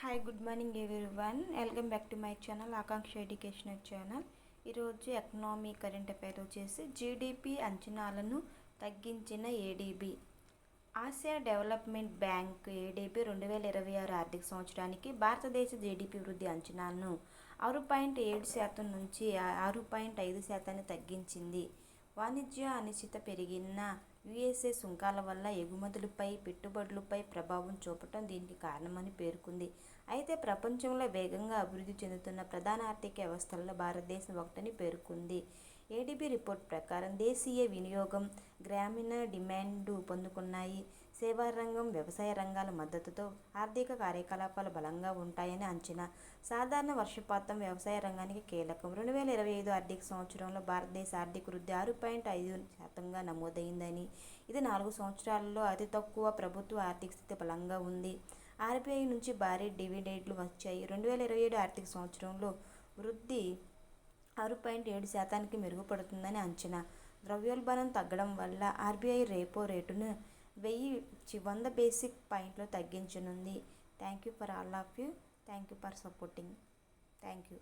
Hi good morning everyone. Welcome back to my channel Akanksha educational channel. ఈరోజు economy current affair వచ్చేసి GDP అంచనాలను తగ్గించిన ADB. Asia development bank ADB 2026 ఆర్థిక సంవత్సరానికి భారతదేశ జీడిపి వృద్ధి అంచనాలను 6.7% నుంచి 6.5% తగ్గించింది. వాణిజ్య అనిశ్చిత పెరిగిన యుఎస్ఏ సుంకాల వల్ల ఎగుమతులపై, పెట్టుబడులపై ప్రభావం చూపటం దీనికి కారణమని పేర్కొంది. అయితే ప్రపంచంలో వేగంగా అభివృద్ధి చెందుతున్న ప్రధాన ఆర్థిక వ్యవస్థలలో భారతదేశం ఒకటని పేర్కొంది. ఏడీబీ రిపోర్ట్ ప్రకారం దేశీయ వినియోగం, గ్రామీణ డిమాండ్ పొందుకున్నాయి. సేవా రంగం, వ్యవసాయ రంగాల మద్దతుతో ఆర్థిక కార్యకలాపాలు బలంగా ఉంటాయని అంచనా. సాధారణ వర్షపాతం వ్యవసాయ రంగానికి కీలకం. 2025 ఆర్థిక సంవత్సరంలో భారతదేశ ఆర్థిక వృద్ధి 6.5%గా నమోదైందని, ఇది 4 సంవత్సరాలలో అతి తక్కువ. ప్రభుత్వ ఆర్థిక స్థితి బలంగా ఉంది. ఆర్బీఐ నుంచి భారీ డివిడెండ్లు వచ్చాయి. 2027 ఆర్థిక సంవత్సరంలో వృద్ధి 6.7%కి మెరుగుపడుతుందని అంచనా. ద్రవ్యోల్బణం తగ్గడం వల్ల ఆర్బీఐ రెపో రేటును 100 బేసిక్ పాయింట్లు తగ్గించనుంది. Thank you for all of you. Thank you for supporting. Thank you.